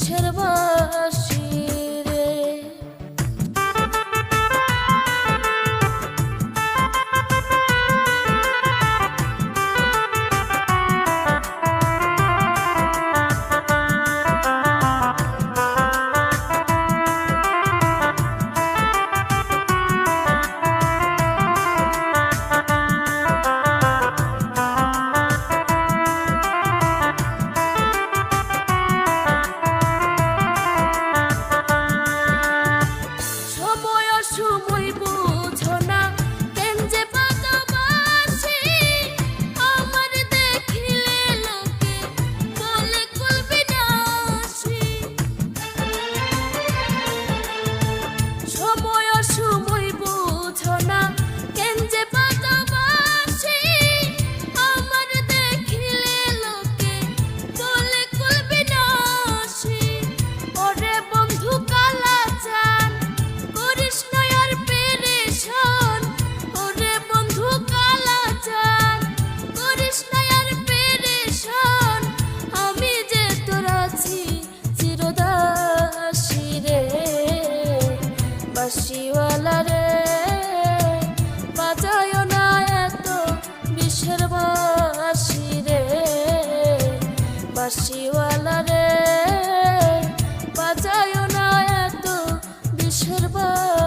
বিষের বাঁশি রে। সময় বুঝো না কেন যে পাকাবাসি, আমার দেখিলে লোকে বলে কুলবি নাসি। সময় বুঝো না কেন যে পাকাবাসি, আমার দেখিলে লোকে বলে কুলবি নাসি। ওরে বন্ধু কালা চান করিস না আর পেরেশান, ওরে বন্ধু কালা চান করিস না আর পেরেশান। আমি যে তোর আছি চিরদাসী রে, বাঁশিওয়ালা রে বাজায় না এত বিষের বাঁশি রে। বাঁশিওয়ালা রে বাজায় না এত বিষের বাঁশি।